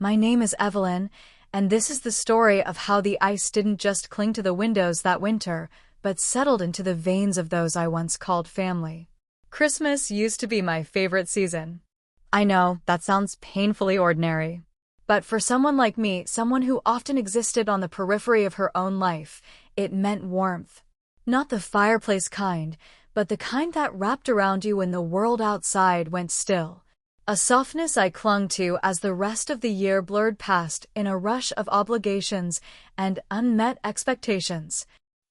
My name is Evelyn, and this is the story of how the ice didn't just cling to the windows that winter, but settled into the veins of those I once called family. Christmas used to be my favorite season. I know, that sounds painfully ordinary. But for someone like me, someone who often existed on the periphery of her own life, it meant warmth. Not the fireplace kind, but the kind that wrapped around you when the world outside went still. A softness I clung to as the rest of the year blurred past in a rush of obligations and unmet expectations.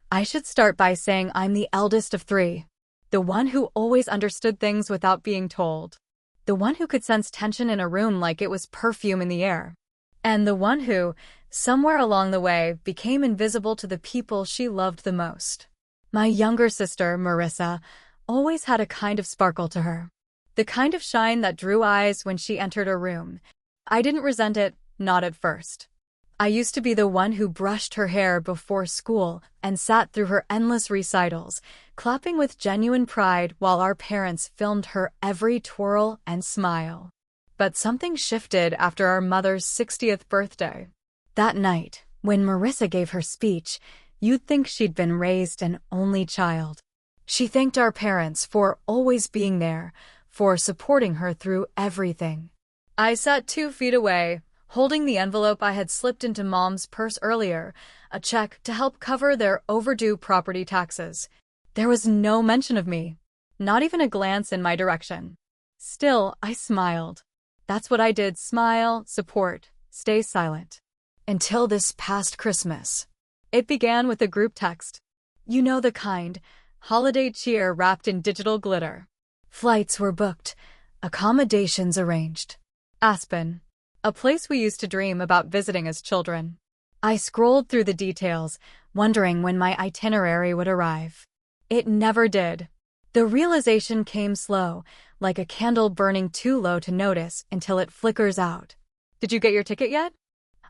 I should start by saying I'm the eldest of three. The one who always understood things without being told. The one who could sense tension in a room like it was perfume in the air. And the one who, somewhere along the way, became invisible to the people she loved the most. My younger sister, Marissa, always had a kind of sparkle to her. The kind of shine that drew eyes when she entered a room. I didn't resent it, not at first. I used to be the one who brushed her hair before school and sat through her endless recitals, clapping with genuine pride while our parents filmed her every twirl and smile. But something shifted after our mother's 60th birthday. That night, when Marissa gave her speech, you'd think she'd been raised an only child. She thanked our parents for always being there, for supporting her through everything. I sat 2 feet away, holding the envelope I had slipped into Mom's purse earlier, a check to help cover their overdue property taxes. There was no mention of me, not even a glance in my direction. Still, I smiled. That's what I did: smile, support, stay silent. Until this past Christmas. It began with a group text. You know the kind, holiday cheer wrapped in digital glitter. Flights were booked, accommodations arranged. Aspen, a place we used to dream about visiting as children. I scrolled through the details, wondering when my itinerary would arrive. It never did. The realization came slow, like a candle burning too low to notice until it flickers out. Did you get your ticket yet?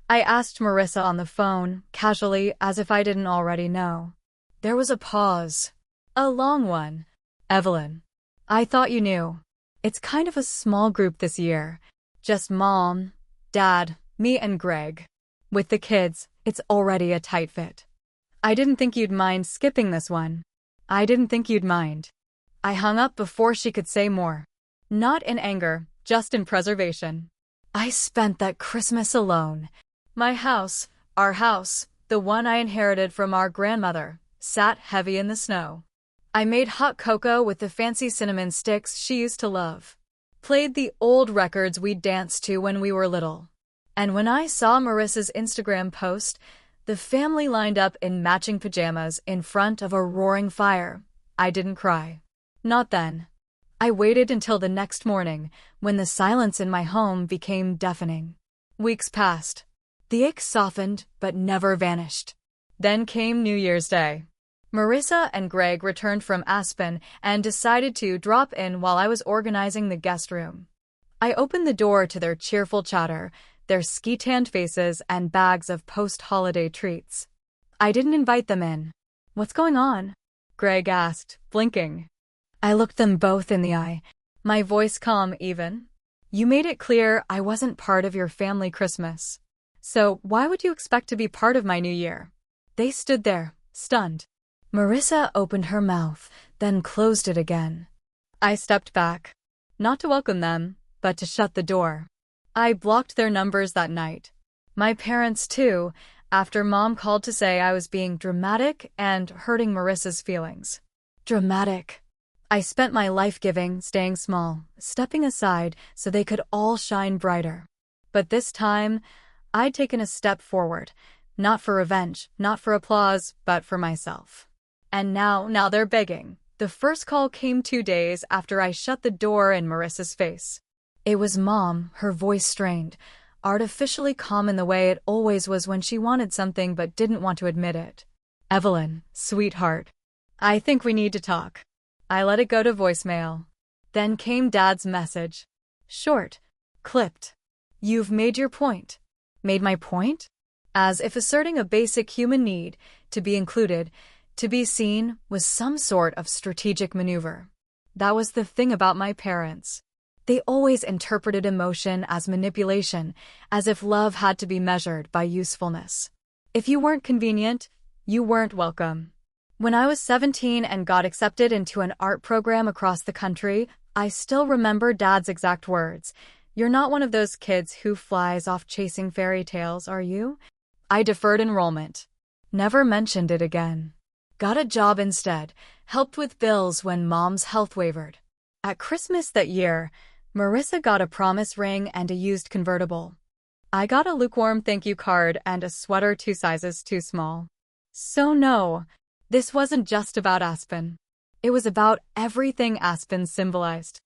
I asked Marissa on the phone, casually, as if I didn't already know. There was a pause. A long one. Evelyn, I thought you knew. It's kind of a small group this year. Just Mom, Dad, me, and Greg. With the kids, it's already a tight fit. I didn't think you'd mind skipping this one. I didn't think you'd mind. I hung up before she could say more. Not in anger, just in preservation. I spent that Christmas alone. My house, our house, the one I inherited from our grandmother, sat heavy in the snow. I made hot cocoa with the fancy cinnamon sticks she used to love. Played the old records we danced to when we were little. And when I saw Marissa's Instagram post, the family lined up in matching pajamas in front of a roaring fire, I didn't cry. Not then. I waited until the next morning, when the silence in my home became deafening. Weeks passed. The ache softened, but never vanished. Then came New Year's Day. Marissa and Greg returned from Aspen and decided to drop in while I was organizing the guest room. I opened the door to their cheerful chatter, their ski-tanned faces and bags of post-holiday treats. I didn't invite them in. What's going on? Greg asked, blinking. I looked them both in the eye, my voice calm even. You made it clear I wasn't part of your family Christmas. So why would you expect to be part of my New Year? They stood there, stunned. Marissa opened her mouth, then closed it again. I stepped back. Not to welcome them, but to shut the door. I blocked their numbers that night. My parents, too, after Mom called to say I was being dramatic and hurting Marissa's feelings. Dramatic. I spent my life giving, staying small, stepping aside so they could all shine brighter. But this time, I'd taken a step forward, not for revenge, not for applause, but for myself. And now they're begging. The first call came 2 days after I shut the door in Marissa's face. It was Mom, her voice strained, artificially calm in the way it always was when she wanted something but didn't want to admit it. Evelyn, sweetheart. I think we need to talk. I let it go to voicemail. Then came Dad's message. Short. Clipped. You've made your point. Made my point? As if asserting a basic human need, to be included, to be seen, was some sort of strategic maneuver. That was the thing about my parents. They always interpreted emotion as manipulation, as if love had to be measured by usefulness. If you weren't convenient, you weren't welcome. When I was 17 and got accepted into an art program across the country, I still remember Dad's exact words. "You're not one of those kids who flies off chasing fairy tales, are you?" I deferred enrollment. Never mentioned it again. Got a job instead, helped with bills when Mom's health wavered. At Christmas that year, Marissa got a promise ring and a used convertible. I got a lukewarm thank you card and a sweater 2 sizes too small. So no, this wasn't just about Aspen. It was about everything Aspen symbolized.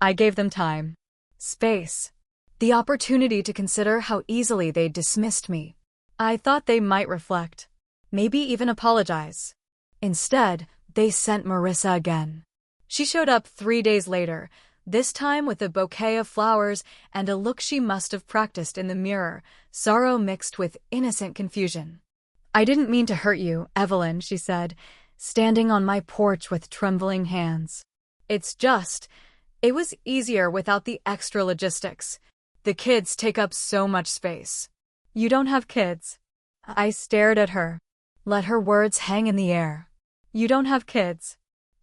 I gave them time, space, the opportunity to consider how easily they dismissed me. I thought they might reflect, maybe even apologize. Instead, they sent Marissa again. She showed up 3 days later, this time with a bouquet of flowers and a look she must have practiced in the mirror, sorrow mixed with innocent confusion. "I didn't mean to hurt you, Evelyn," she said, standing on my porch with trembling hands. It was easier without the extra logistics. The kids take up so much space." "You don't have kids." I stared at her, let her words hang in the air. "You don't have kids."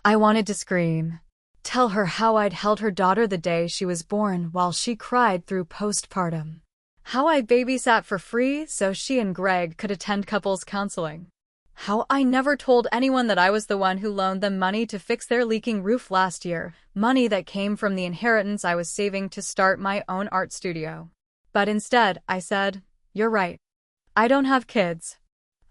I wanted to scream, tell her how I'd held her daughter the day she was born while she cried through postpartum. How I babysat for free so she and Greg could attend couples counseling. How I never told anyone that I was the one who loaned them money to fix their leaking roof last year, money that came from the inheritance I was saving to start my own art studio. But instead, I said, "You're right. I don't have kids.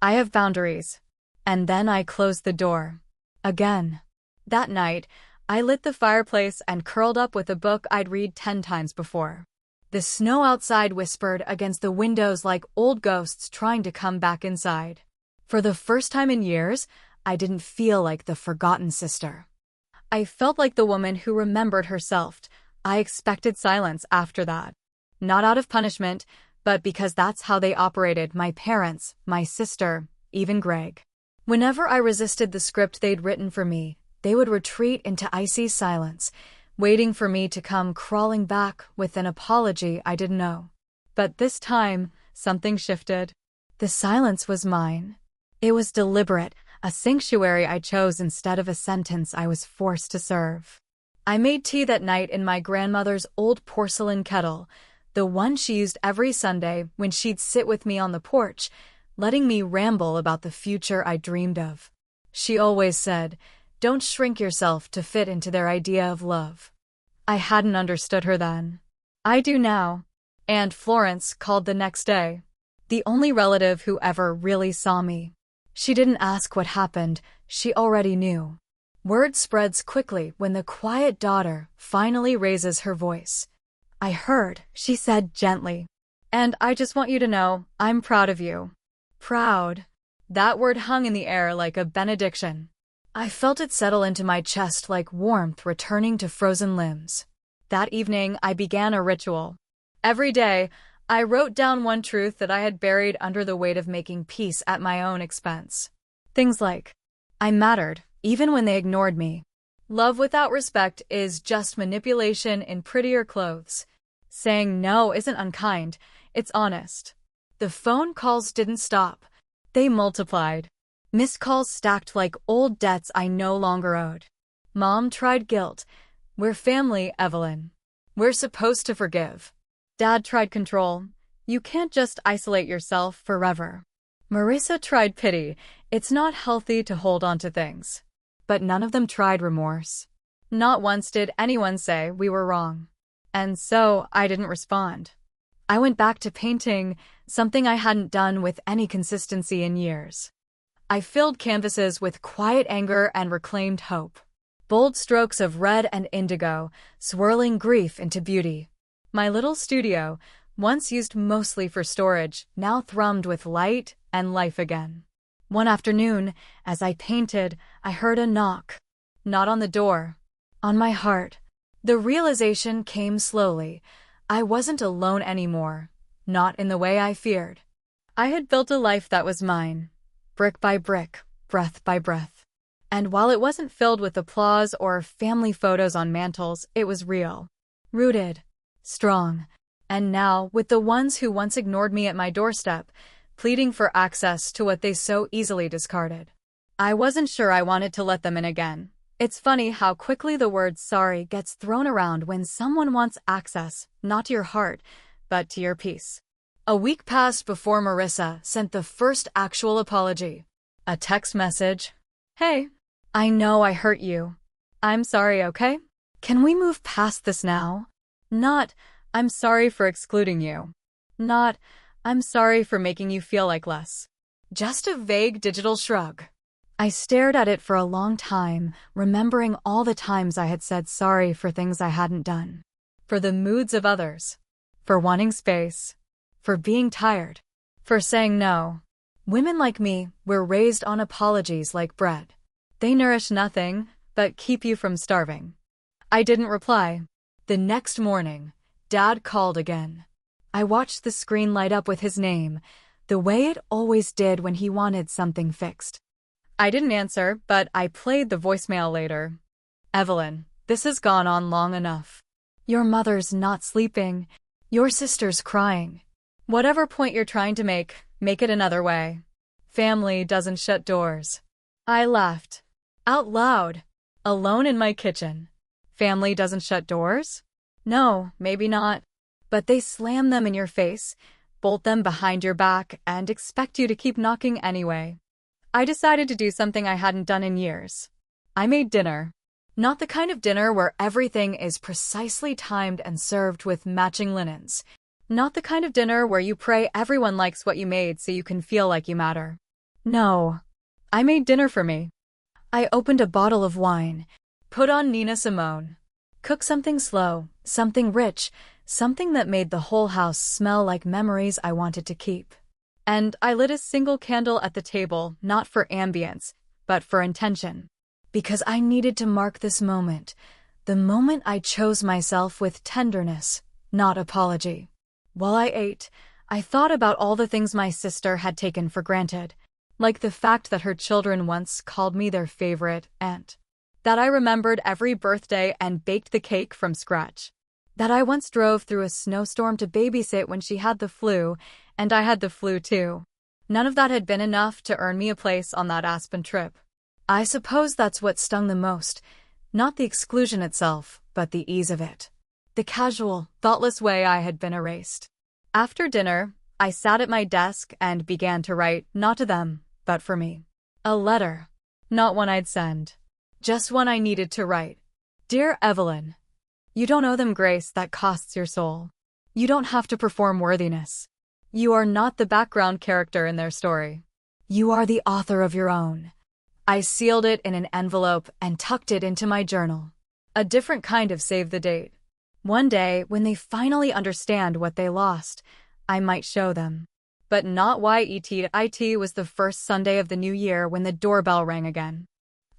I have boundaries." And then I closed the door. Again. That night, I lit the fireplace and curled up with a book I'd read 10 times before. The snow outside whispered against the windows like old ghosts trying to come back inside. For the first time in years, I didn't feel like the forgotten sister. I felt like the woman who remembered herself. I expected silence after that. Not out of punishment, but because that's how they operated, my parents, my sister, even Greg. Whenever I resisted the script they'd written for me, they would retreat into icy silence, waiting for me to come crawling back with an apology I didn't know. But this time, something shifted. The silence was mine. It was deliberate, a sanctuary I chose instead of a sentence I was forced to serve. I made tea that night in my grandmother's old porcelain kettle, the one she used every Sunday when she'd sit with me on the porch, letting me ramble about the future I dreamed of. She always said, "Don't shrink yourself to fit into their idea of love." I hadn't understood her then. I do now. Aunt Florence called the next day, the only relative who ever really saw me. She didn't ask what happened, she already knew. Word spreads quickly when the quiet daughter finally raises her voice. "I heard," she said gently. "And I just want you to know, I'm proud of you." Proud. That word hung in the air like a benediction. I felt it settle into my chest like warmth returning to frozen limbs. That evening, I began a ritual. Every day, I wrote down one truth that I had buried under the weight of making peace at my own expense. Things like, I mattered, even when they ignored me. Love without respect is just manipulation in prettier clothes. Saying no isn't unkind, it's honest. The phone calls didn't stop. They multiplied. Missed calls stacked like old debts I no longer owed. Mom tried guilt. "We're family, Evelyn. We're supposed to forgive." Dad tried control. "You can't just isolate yourself forever." Marissa tried pity. "It's not healthy to hold on to things." But none of them tried remorse. Not once did anyone say we were wrong. And so I didn't respond. I went back to painting, something I hadn't done with any consistency in years. I filled canvases with quiet anger and reclaimed hope. Bold strokes of red and indigo, swirling grief into beauty. My little studio, once used mostly for storage, now thrummed with light and life again. One afternoon, as I painted, I heard a knock. Not on the door, on my heart. The realization came slowly. I wasn't alone anymore, not in the way I feared. I had built a life that was mine, brick by brick, breath by breath. And while it wasn't filled with applause or family photos on mantles, it was real. Rooted. Strong. And now, with the ones who once ignored me at my doorstep, pleading for access to what they so easily discarded. I wasn't sure I wanted to let them in again. It's funny how quickly the word sorry gets thrown around when someone wants access, not to your heart, but to your peace. A week passed before Marissa sent the first actual apology. A text message. Hey, I know I hurt you. I'm sorry, okay? Can we move past this now? Not, I'm sorry for excluding you. Not, I'm sorry for making you feel like less. Just a vague digital shrug. I stared at it for a long time, remembering all the times I had said sorry for things I hadn't done. For the moods of others. For wanting space. For being tired. For saying no. Women like me were raised on apologies like bread. They nourish nothing, but keep you from starving. I didn't reply. The next morning, Dad called again. I watched the screen light up with his name, the way it always did when he wanted something fixed. I didn't answer, but I played the voicemail later. Evelyn, this has gone on long enough. Your mother's not sleeping. Your sister's crying. Whatever point you're trying to make it another way. Family doesn't shut doors. I laughed. Out loud. Alone in my kitchen. Family doesn't shut doors? No, maybe not. But they slam them in your face, bolt them behind your back, and expect you to keep knocking anyway. I decided to do something I hadn't done in years. I made dinner. Not the kind of dinner where everything is precisely timed and served with matching linens. Not the kind of dinner where you pray everyone likes what you made so you can feel like you matter. No. I made dinner for me. I opened a bottle of wine, put on Nina Simone, cooked something slow, something rich, something that made the whole house smell like memories I wanted to keep. And I lit a single candle at the table, not for ambience, but for intention. Because I needed to mark this moment, the moment I chose myself with tenderness, not apology. While I ate, I thought about all the things my sister had taken for granted, like the fact that her children once called me their favorite aunt. That I remembered every birthday and baked the cake from scratch. That I once drove through a snowstorm to babysit when she had the flu, and I had the flu too. None of that had been enough to earn me a place on that Aspen trip. I suppose that's what stung the most, not the exclusion itself, but the ease of it. The casual, thoughtless way I had been erased. After dinner, I sat at my desk and began to write, not to them, but for me. A letter. Not one I'd send. Just one I needed to write. Dear Evelyn, you don't owe them grace that costs your soul. You don't have to perform worthiness. You are not the background character in their story. You are the author of your own. I sealed it in an envelope and tucked it into my journal. A different kind of save the date. One day, when they finally understand what they lost, I might show them. But not why it was the first Sunday of the new year when the doorbell rang again.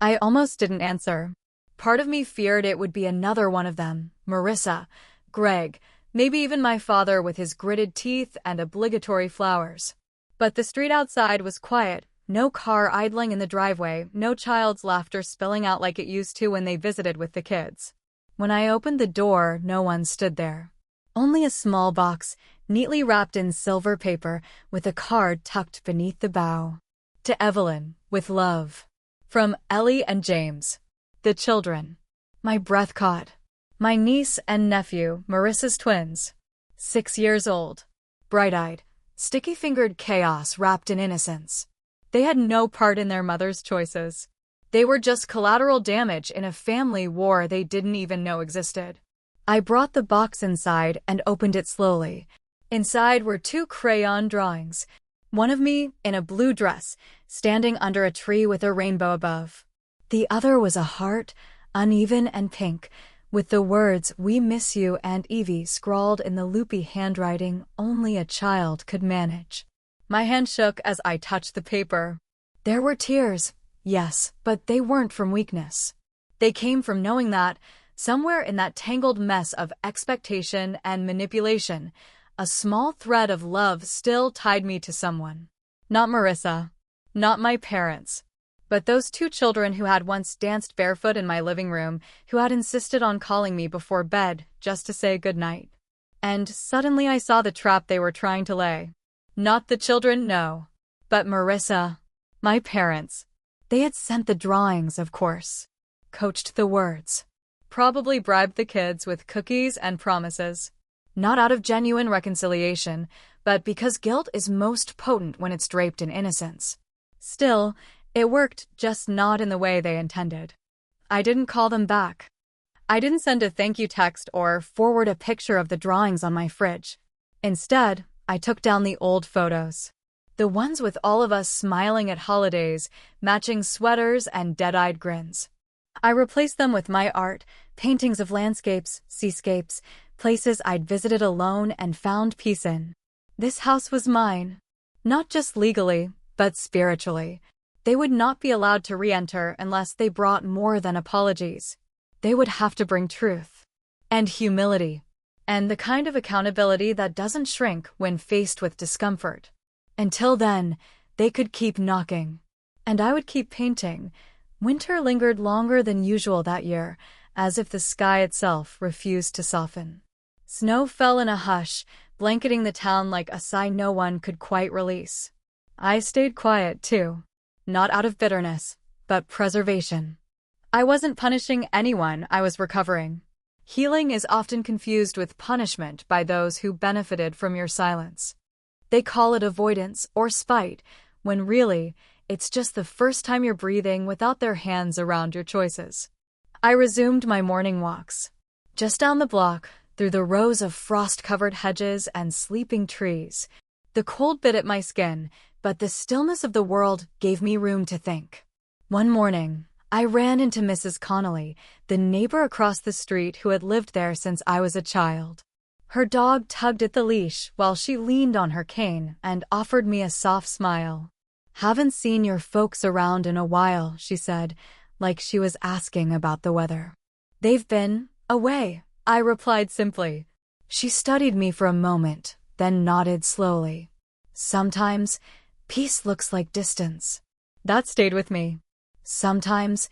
I almost didn't answer. Part of me feared it would be another one of them, Marissa, Greg, maybe even my father with his gritted teeth and obligatory flowers. But the street outside was quiet, no car idling in the driveway, no child's laughter spilling out like it used to when they visited with the kids. When I opened the door, no one stood there. Only a small box, neatly wrapped in silver paper, with a card tucked beneath the bow. To Evelyn, with love. From Ellie and James. The children. My breath caught. My niece and nephew, Marissa's twins. 6 years old. Bright-eyed, sticky-fingered chaos wrapped in innocence. They had no part in their mother's choices. They were just collateral damage in a family war they didn't even know existed. I brought the box inside and opened it slowly. Inside were 2 crayon drawings. One of me, in a blue dress, standing under a tree with a rainbow above. The other was a heart, uneven and pink, with the words, "We miss you, Aunt Evie," scrawled in the loopy handwriting only a child could manage. My hand shook as I touched the paper. There were tears, yes, but they weren't from weakness. They came from knowing that, somewhere in that tangled mess of expectation and manipulation, a small thread of love still tied me to someone. Not Marissa. Not my parents. But those two children who had once danced barefoot in my living room, who had insisted on calling me before bed just to say goodnight. And suddenly I saw the trap they were trying to lay. Not the children, no. But Marissa, my parents. They had sent the drawings, of course. Coached the words. Probably bribed the kids with cookies and promises. Not out of genuine reconciliation, but because guilt is most potent when it's draped in innocence. Still, it worked, just not in the way they intended. I didn't call them back. I didn't send a thank you text or forward a picture of the drawings on my fridge. Instead, I took down the old photos. The ones with all of us smiling at holidays, matching sweaters and dead-eyed grins. I replaced them with my art, paintings of landscapes, seascapes, places I'd visited alone and found peace in. This house was mine. Not just legally, but spiritually. They would not be allowed to re-enter unless they brought more than apologies. They would have to bring truth. And humility. And the kind of accountability that doesn't shrink when faced with discomfort. Until then, they could keep knocking. And I would keep painting. Winter lingered longer than usual that year, as if the sky itself refused to soften. Snow fell in a hush, blanketing the town like a sigh no one could quite release. I stayed quiet, too. Not out of bitterness, but preservation. I wasn't punishing anyone, I was recovering. Healing is often confused with punishment by those who benefited from your silence. They call it avoidance or spite, when really, it's just the first time you're breathing without their hands around your choices. I resumed my morning walks. Just down the block, through the rows of frost-covered hedges and sleeping trees. The cold bit at my skin, but the stillness of the world gave me room to think. One morning, I ran into Mrs. Connolly, the neighbor across the street who had lived there since I was a child. Her dog tugged at the leash while she leaned on her cane and offered me a soft smile. "Haven't seen your folks around in a while," she said, like she was asking about the weather. "They've been away," I replied simply. She studied me for a moment, then nodded slowly. "Sometimes, peace looks like distance." That stayed with me. Sometimes,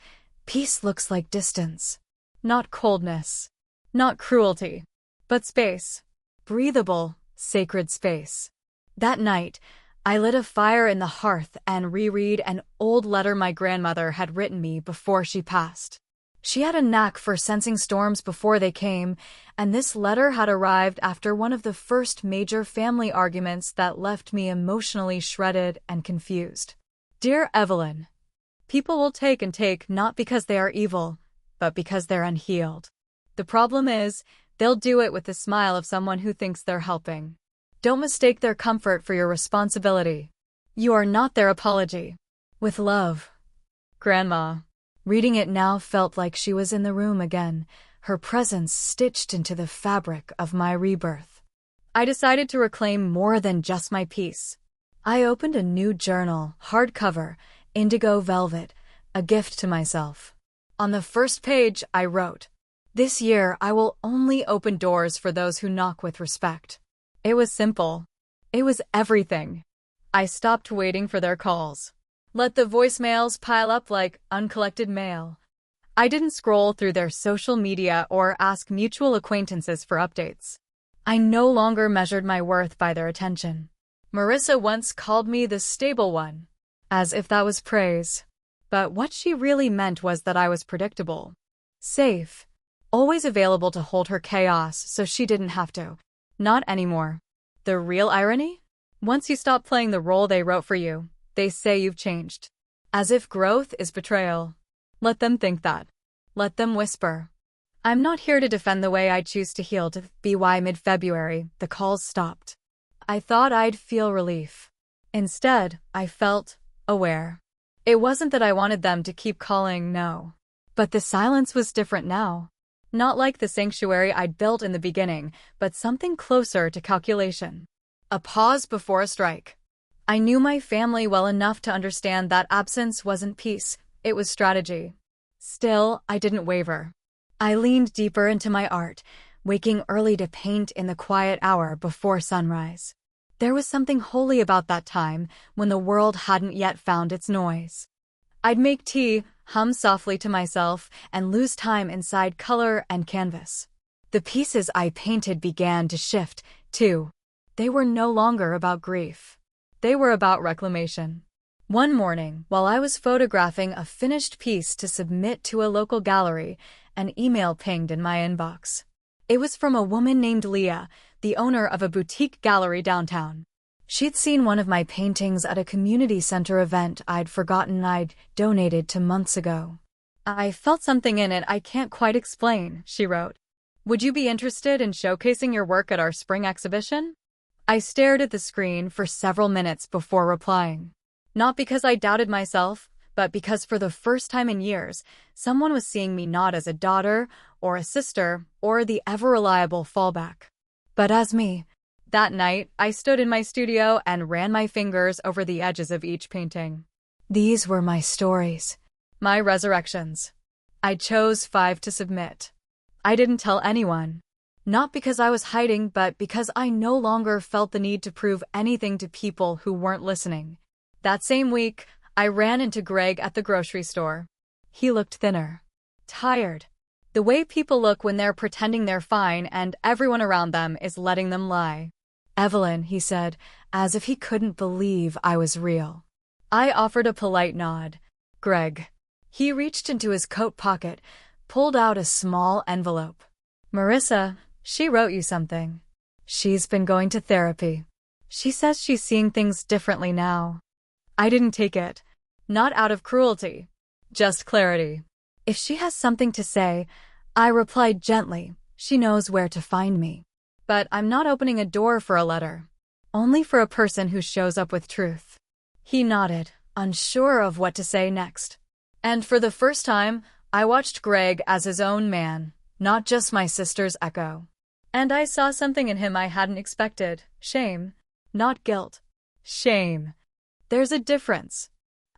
peace looks like distance. Not coldness. Not cruelty. But space. Breathable, sacred space. That night, I lit a fire in the hearth and reread an old letter my grandmother had written me before she passed. She had a knack for sensing storms before they came, and this letter had arrived after one of the first major family arguments that left me emotionally shredded and confused. Dear Evelyn, people will take and take not because they are evil, but because they're unhealed. The problem is, they'll do it with the smile of someone who thinks they're helping. Don't mistake their comfort for your responsibility. You are not their apology. With love, Grandma. Reading it now felt like she was in the room again, her presence stitched into the fabric of my rebirth. I decided to reclaim more than just my peace. I opened a new journal, hardcover, indigo velvet, a gift to myself. On the first page, I wrote, "This year I will only open doors for those who knock with respect." It was simple. It was everything. I stopped waiting for their calls. Let the voicemails pile up like uncollected mail. I didn't scroll through their social media or ask mutual acquaintances for updates. I no longer measured my worth by their attention. Marissa once called me the stable one, as if that was praise. But what she really meant was that I was predictable. Safe. Always available to hold her chaos so she didn't have to. Not anymore. The real irony? Once you stop playing the role they wrote for you, they say you've changed. As if growth is betrayal. Let them think that. Let them whisper. I'm not here to defend the way I choose to heal. To by mid-February, the calls stopped. I thought I'd feel relief. Instead, I felt aware. It wasn't that I wanted them to keep calling, no. But the silence was different now. Not like the sanctuary I'd built in the beginning, but something closer to calculation. A pause before a strike. I knew my family well enough to understand that absence wasn't peace, it was strategy. Still, I didn't waver. I leaned deeper into my art, waking early to paint in the quiet hour before sunrise. There was something holy about that time, when the world hadn't yet found its noise. I'd make tea, hum softly to myself, and lose time inside color and canvas. The pieces I painted began to shift, too. They were no longer about grief. They were about reclamation. One morning, while I was photographing a finished piece to submit to a local gallery, an email pinged in my inbox. It was from a woman named Leah, the owner of a boutique gallery downtown. She'd seen one of my paintings at a community center event I'd forgotten I'd donated to months ago. "I felt something in it I can't quite explain," she wrote. "Would you be interested in showcasing your work at our spring exhibition?" I stared at the screen for several minutes before replying. Not because I doubted myself, but because for the first time in years, someone was seeing me not as a daughter or a sister or the ever-reliable fallback, but as me. That night, I stood in my studio and ran my fingers over the edges of each painting. These were my stories, my resurrections. I chose 5 to submit. I didn't tell anyone. Not because I was hiding, but because I no longer felt the need to prove anything to people who weren't listening. That same week, I ran into Greg at the grocery store. He looked thinner, tired. The way people look when they're pretending they're fine and everyone around them is letting them lie. "Evelyn," he said, as if he couldn't believe I was real. I offered a polite nod. "Greg." He reached into his coat pocket, pulled out a small envelope. "Marissa, she wrote you something. She's been going to therapy. She says she's seeing things differently now." I didn't take it. Not out of cruelty. Just clarity. "If she has something to say," I replied gently, "she knows where to find me. But I'm not opening a door for a letter. Only for a person who shows up with truth." He nodded, unsure of what to say next. And for the first time, I watched Greg as his own man, not just my sister's echo. And I saw something in him I hadn't expected. Shame. Not guilt. Shame. There's a difference.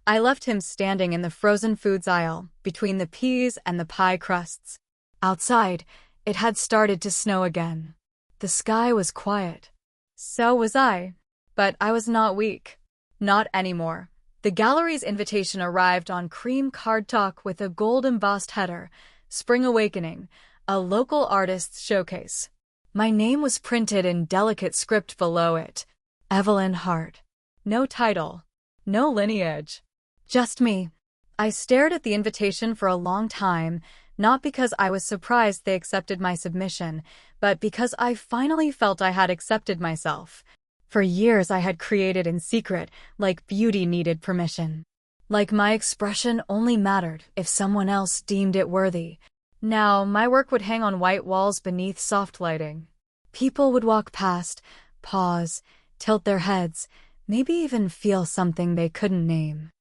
I left him standing in the frozen foods aisle, between the peas and the pie crusts. Outside, it had started to snow again. The sky was quiet. So was I. But I was not weak. Not anymore. The gallery's invitation arrived on cream cardstock with a gold-embossed header, "Spring Awakening, a local artist's showcase." My name was printed in delicate script below it. Evelyn Hart. No title. No lineage. Just me. I stared at the invitation for a long time, not because I was surprised they accepted my submission, but because I finally felt I had accepted myself. For years I had created in secret, like beauty needed permission. Like my expression only mattered if someone else deemed it worthy. Now my work would hang on white walls beneath soft lighting. People would walk past, pause, tilt their heads, maybe even feel something they couldn't name.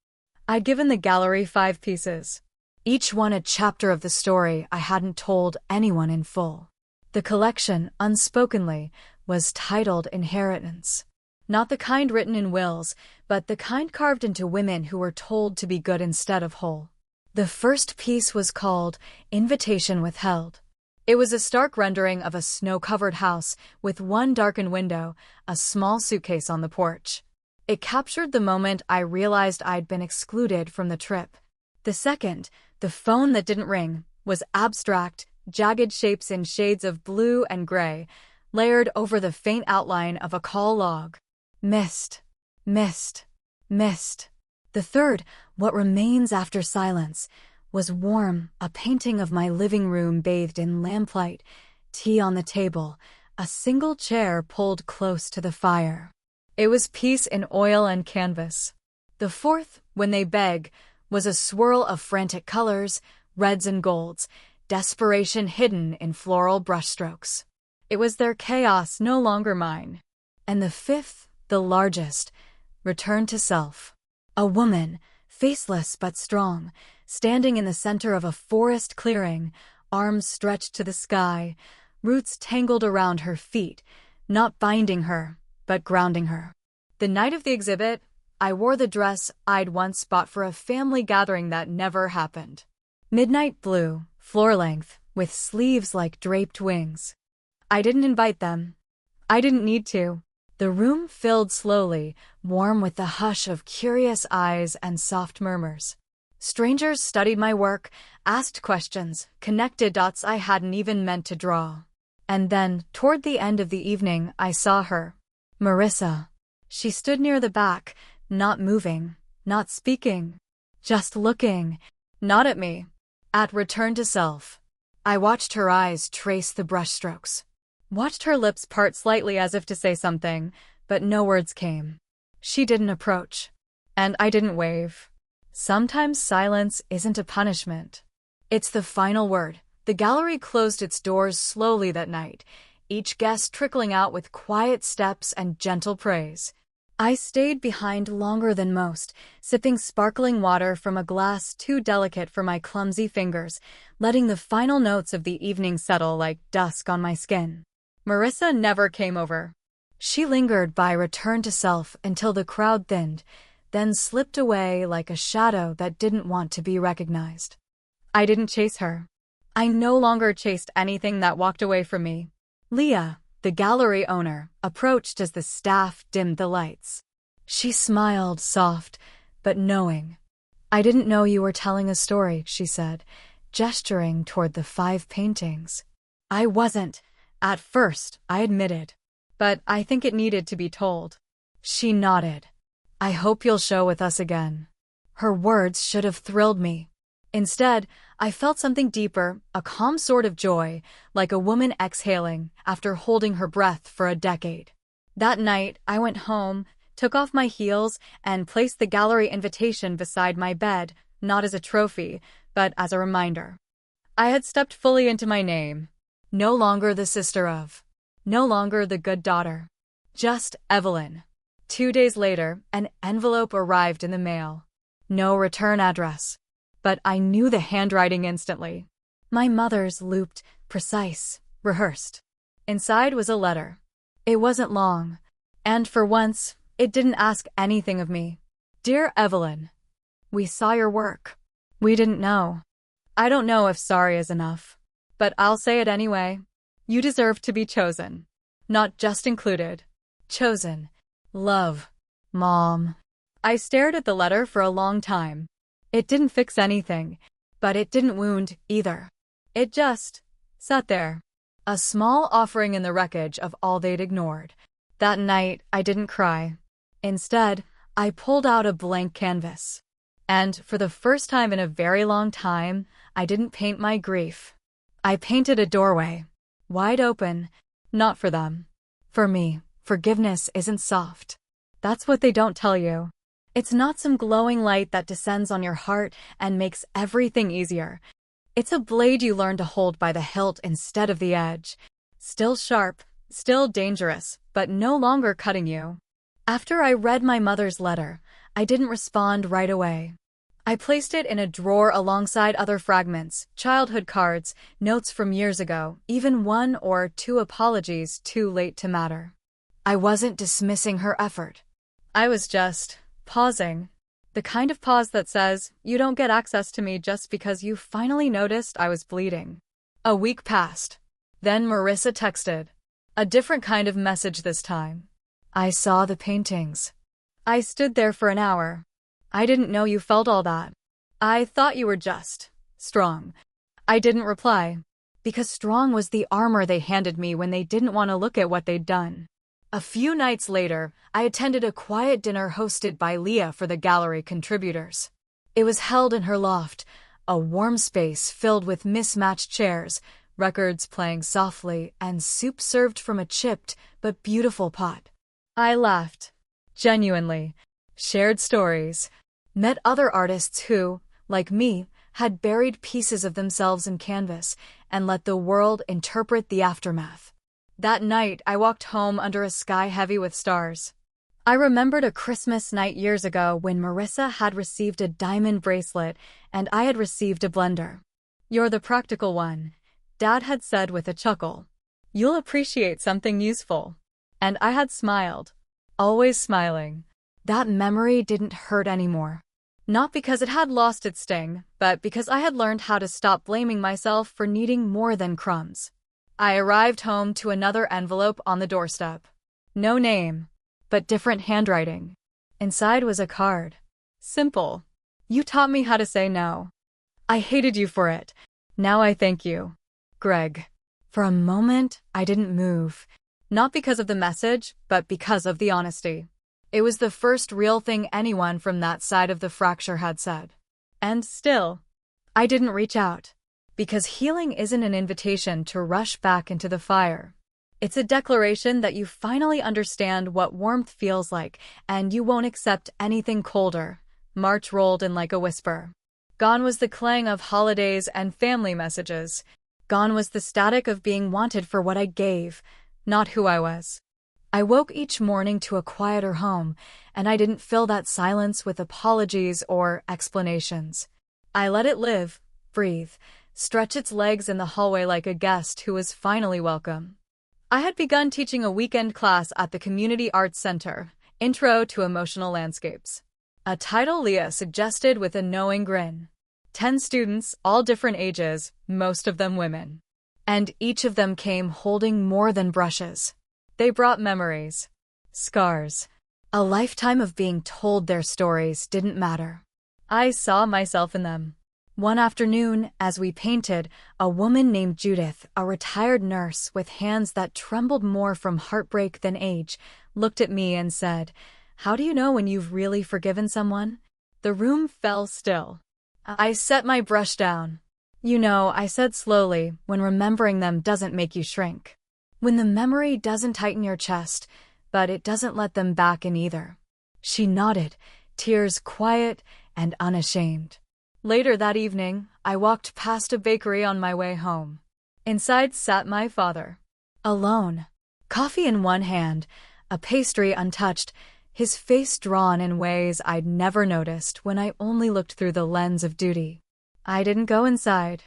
I'd given the gallery 5 pieces. Each one a chapter of the story I hadn't told anyone in full. The collection, unspokenly, was titled Inheritance. Not the kind written in wills, but the kind carved into women who were told to be good instead of whole. The first piece was called Invitation Withheld. It was a stark rendering of a snow-covered house with one darkened window, a small suitcase on the porch. It captured the moment I realized I'd been excluded from the trip. The second, The Phone That Didn't Ring, was abstract, jagged shapes in shades of blue and gray, layered over the faint outline of a call log. Mist, mist, mist. The third, What Remains After Silence, was warm, a painting of my living room bathed in lamplight, tea on the table, a single chair pulled close to the fire. It was peace in oil and canvas. The fourth, When They Beg, was a swirl of frantic colors, reds and golds, desperation hidden in floral brushstrokes. It was their chaos, no longer mine. And the fifth, the largest, Return to Self. A woman, faceless but strong, standing in the center of a forest clearing, arms stretched to the sky, roots tangled around her feet, not binding her, but grounding her. The night of the exhibit, I wore the dress I'd once bought for a family gathering that never happened. Midnight blue, floor-length, with sleeves like draped wings. I didn't invite them. I didn't need to. The room filled slowly, warm with the hush of curious eyes and soft murmurs. Strangers studied my work, asked questions, connected dots I hadn't even meant to draw. And then, toward the end of the evening, I saw her. Marissa. She stood near the back, not moving, not speaking, just looking, not at me, at Return to Self. I watched her eyes trace the brushstrokes, watched her lips part slightly as if to say something, but no words came. She didn't approach, and I didn't wave. Sometimes silence isn't a punishment. It's the final word. The gallery closed its doors slowly that night, each guest trickling out with quiet steps and gentle praise. I stayed behind longer than most, sipping sparkling water from a glass too delicate for my clumsy fingers, letting the final notes of the evening settle like dusk on my skin. Marissa never came over. She lingered by Return to Self until the crowd thinned, then slipped away like a shadow that didn't want to be recognized. I didn't chase her. I no longer chased anything that walked away from me. Leah, the gallery owner, approached as the staff dimmed the lights. She smiled, soft, but knowing. "I didn't know you were telling a story," she said, gesturing toward the 5 paintings. "I wasn't. At first, I admitted. But I think it needed to be told." She nodded. "I hope you'll show with us again." Her words should have thrilled me. Instead, I felt something deeper, a calm sort of joy, like a woman exhaling after holding her breath for a decade. That night, I went home, took off my heels, and placed the gallery invitation beside my bed, not as a trophy, but as a reminder. I had stepped fully into my name. No longer the sister of. No longer the good daughter. Just Evelyn. 2 days later, an envelope arrived in the mail. No return address. But I knew the handwriting instantly. My mother's, looped, precise, rehearsed. Inside was a letter. It wasn't long. And for once, it didn't ask anything of me. "Dear Evelyn, we saw your work. We didn't know." I don't know if sorry is enough, but I'll say it anyway. You deserve to be chosen. Not just included. Chosen. Love. Mom. I stared at the letter for a long time. It didn't fix anything, but it didn't wound either. It just sat there. A small offering in the wreckage of all they'd ignored. That night, I didn't cry. Instead, I pulled out a blank canvas. And for the first time in a very long time, I didn't paint my grief. I painted a doorway. Wide open. Not for them. For me. Forgiveness isn't soft. That's what they don't tell you. It's not some glowing light that descends on your heart and makes everything easier. It's a blade you learn to hold by the hilt instead of the edge. Still sharp, still dangerous, but no longer cutting you. After I read my mother's letter, I didn't respond right away. I placed it in a drawer alongside other fragments, childhood cards, notes from years ago, even 1 or 2 apologies too late to matter. I wasn't dismissing her effort. I was just pausing. The kind of pause that says, you don't get access to me just because you finally noticed I was bleeding. A week passed. Then Marissa texted. A different kind of message this time. I saw the paintings. I stood there for an hour. I didn't know you felt all that. I thought you were just strong. I didn't reply, because strong was the armor they handed me when they didn't want to look at what they'd done. A few nights later, I attended a quiet dinner hosted by Leah for the gallery contributors. It was held in her loft, a warm space filled with mismatched chairs, records playing softly, and soup served from a chipped but beautiful pot. I laughed. Genuinely. Shared stories. Met other artists who, like me, had buried pieces of themselves in canvas and let the world interpret the aftermath. That night, I walked home under a sky heavy with stars. I remembered a Christmas night years ago when Marissa had received a diamond bracelet and I had received a blender. "You're the practical one," Dad had said with a chuckle. "You'll appreciate something useful." And I had smiled. Always smiling. That memory didn't hurt anymore. Not because it had lost its sting, but because I had learned how to stop blaming myself for needing more than crumbs. I arrived home to another envelope on the doorstep. No name, but different handwriting. Inside was a card. Simple. You taught me how to say no. I hated you for it. Now I thank you. Greg. For a moment, I didn't move. Not because of the message, but because of the honesty. It was the first real thing anyone from that side of the fracture had said. And still, I didn't reach out. Because healing isn't an invitation to rush back into the fire. It's a declaration that you finally understand what warmth feels like, and you won't accept anything colder. March rolled in like a whisper. Gone was the clang of holidays and family messages. Gone was the static of being wanted for what I gave, not who I was. I woke each morning to a quieter home, and I didn't fill that silence with apologies or explanations. I let it live, breathe, stretch its legs in the hallway like a guest who was finally welcome. I had begun teaching a weekend class at the Community Arts Center, Intro to Emotional Landscapes. A title Leah suggested with a knowing grin. 10 students, all different ages, most of them women. And each of them came holding more than brushes. They brought memories. Scars. A lifetime of being told their stories didn't matter. I saw myself in them. One afternoon, as we painted, a woman named Judith, a retired nurse with hands that trembled more from heartbreak than age, looked at me and said, "How do you know when you've really forgiven someone?" The room fell still. I set my brush down. "You know," I said slowly, "when remembering them doesn't make you shrink. When the memory doesn't tighten your chest, but it doesn't let them back in either." She nodded, tears quiet and unashamed. Later that evening, I walked past a bakery on my way home. Inside sat my father. Alone. Coffee in one hand, a pastry untouched, his face drawn in ways I'd never noticed when I only looked through the lens of duty. I didn't go inside.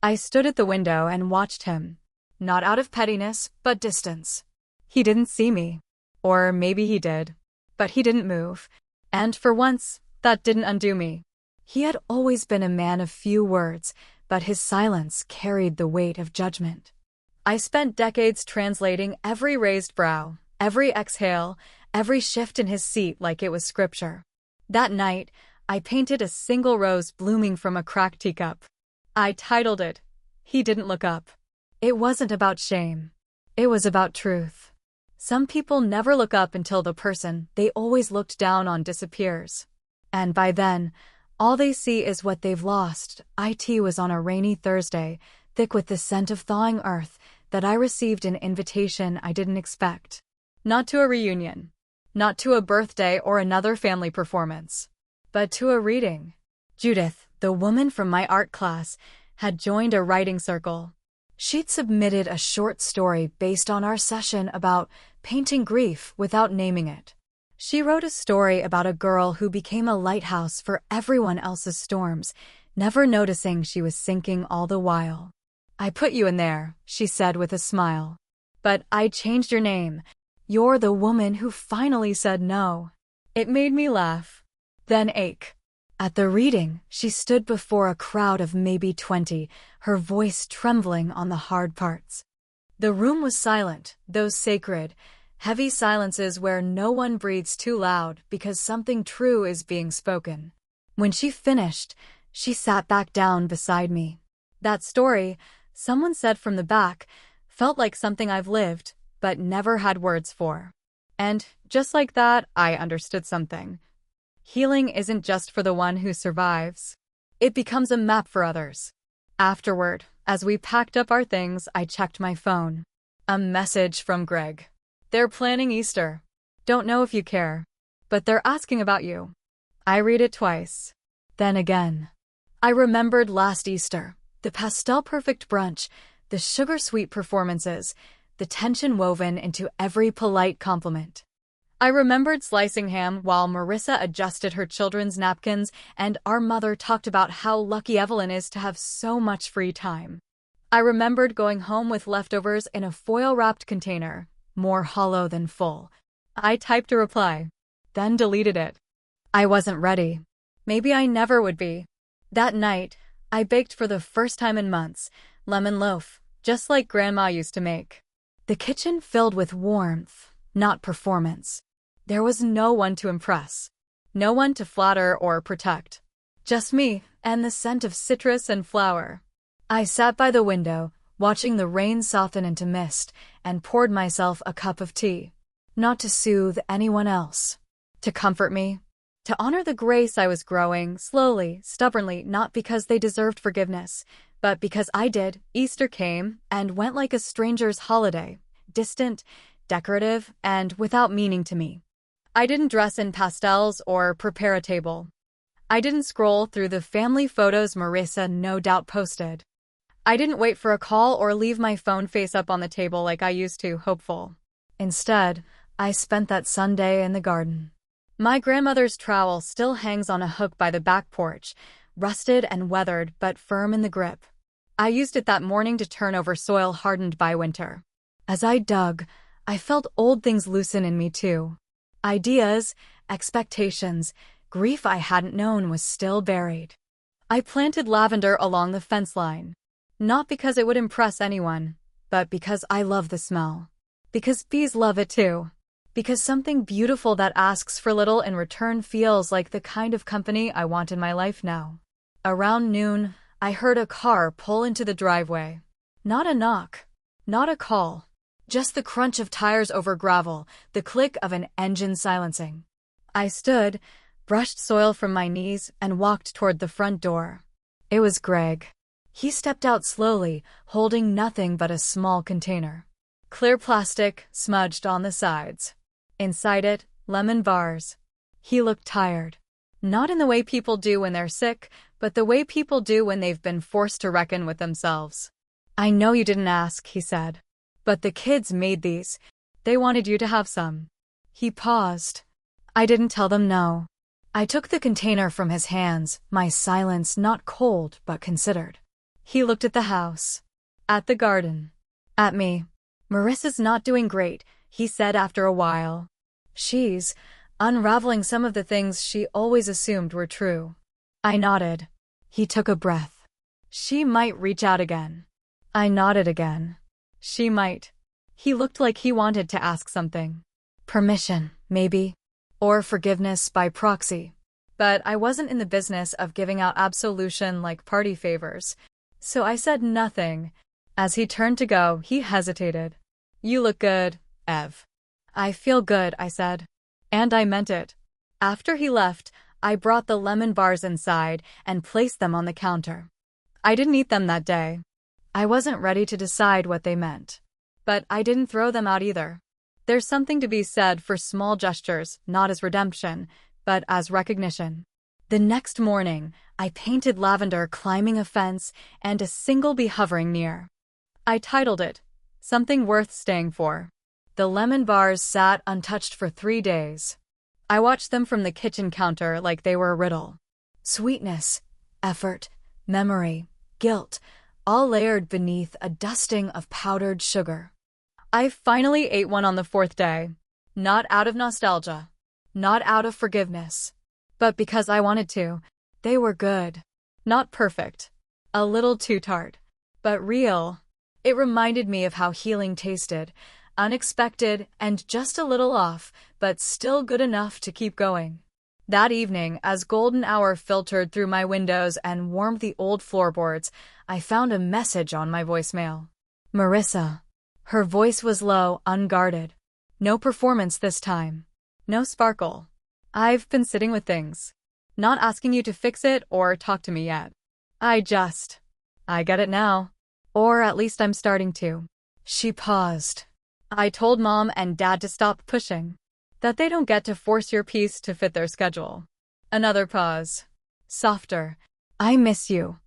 I stood at the window and watched him. Not out of pettiness, but distance. He didn't see me. Or maybe he did. But he didn't move. And for once, that didn't undo me. He had always been a man of few words, but his silence carried the weight of judgment. I spent decades translating every raised brow, every exhale, every shift in his seat like it was scripture. That night, I painted a single rose blooming from a cracked teacup. I titled it, "He Didn't Look Up." It wasn't about shame. It was about truth. Some people never look up until the person they always looked down on disappears. And by then, all they see is what they've lost. It was on a rainy Thursday, thick with the scent of thawing earth, that I received an invitation I didn't expect. Not to a reunion. Not to a birthday or another family performance. But to a reading. Judith, the woman from my art class, had joined a writing circle. She'd submitted a short story based on our session about painting grief without naming it. She wrote a story about a girl who became a lighthouse for everyone else's storms, never noticing she was sinking all the while. "I put you in there," she said with a smile. "But I changed your name. You're the woman who finally said no." It made me laugh. Then ache. At the reading, she stood before a crowd of maybe 20, her voice trembling on the hard parts. The room was silent, those sacred, heavy silences where no one breathes too loud because something true is being spoken. When she finished, she sat back down beside me. "That story," someone said from the back, "felt like something I've lived, but never had words for." And just like that, I understood something. Healing isn't just for the one who survives. It becomes a map for others. Afterward, as we packed up our things, I checked my phone. A message from Greg. "They're planning Easter. Don't know if you care, but they're asking about you." I read it twice. Then again. I remembered last Easter, the pastel-perfect brunch, the sugar-sweet performances, the tension woven into every polite compliment. I remembered slicing ham while Marissa adjusted her children's napkins and our mother talked about how lucky Evelyn is to have so much free time. I remembered going home with leftovers in a foil-wrapped container, more hollow than full. I typed a reply, then deleted it. I wasn't ready. Maybe I never would be. That night, I baked for the first time in months, lemon loaf, just like Grandma used to make. The kitchen filled with warmth, not performance. There was no one to impress. No one to flatter or protect. Just me, and the scent of citrus and flower. I sat by the window, watching the rain soften into mist, and poured myself a cup of tea. Not to soothe anyone else. To comfort me. To honor the grace I was growing, slowly, stubbornly, not because they deserved forgiveness, but because I did. Easter came, and went like a stranger's holiday, distant, decorative, and without meaning to me. I didn't dress in pastels or prepare a table. I didn't scroll through the family photos Marissa no doubt posted. I didn't wait for a call or leave my phone face up on the table like I used to, hopeful. Instead, I spent that Sunday in the garden. My grandmother's trowel still hangs on a hook by the back porch, rusted and weathered but firm in the grip. I used it that morning to turn over soil hardened by winter. As I dug, I felt old things loosen in me too. Ideas, expectations, grief I hadn't known was still buried. I planted lavender along the fence line. Not because it would impress anyone, but because I love the smell. Because bees love it too. Because something beautiful that asks for little in return feels like the kind of company I want in my life now. Around noon, I heard a car pull into the driveway. Not a knock. Not a call. Just the crunch of tires over gravel, the click of an engine silencing. I stood, brushed soil from my knees, and walked toward the front door. It was Greg. He stepped out slowly, holding nothing but a small container. Clear plastic, smudged on the sides. Inside it, lemon bars. He looked tired. Not in the way people do when they're sick, but the way people do when they've been forced to reckon with themselves. "I know you didn't ask," he said. "But the kids made these. They wanted you to have some." He paused. I didn't tell them no. I took the container from his hands, my silence not cold but considered. He looked at the house. At the garden. At me. "Marissa's not doing great," he said after a while. "She's unraveling some of the things she always assumed were true." I nodded. He took a breath. "She might reach out again." I nodded again. "She might." He looked like he wanted to ask something. Permission, maybe. Or forgiveness by proxy. But I wasn't in the business of giving out absolution like party favors. So I said nothing. As he turned to go, he hesitated. "You look good, Ev." "I feel good," I said. And I meant it. After he left, I brought the lemon bars inside and placed them on the counter. I didn't eat them that day. I wasn't ready to decide what they meant. But I didn't throw them out either. There's something to be said for small gestures, not as redemption, but as recognition. The next morning, I painted lavender climbing a fence and a single bee hovering near. I titled it, "Something Worth Staying For." The lemon bars sat untouched for 3 days. I watched them from the kitchen counter like they were a riddle. Sweetness, effort, memory, guilt, all layered beneath a dusting of powdered sugar. I finally ate one on the 4th day. Not out of nostalgia. Not out of forgiveness. But because I wanted to. They were good. Not perfect. A little too tart. But real. It reminded me of how healing tasted. Unexpected and just a little off, but still good enough to keep going. That evening, as golden hour filtered through my windows and warmed the old floorboards, I found a message on my voicemail. Marissa. Her voice was low, unguarded. No performance this time. No sparkle. "I've been sitting with things. Not asking you to fix it or talk to me yet. I get it now. Or at least I'm starting to." She paused. "I told Mom and Dad to stop pushing. That they don't get to force your piece to fit their schedule." Another pause. Softer. "I miss you.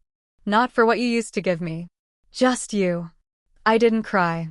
Not for what you used to give me. Just you." I didn't cry.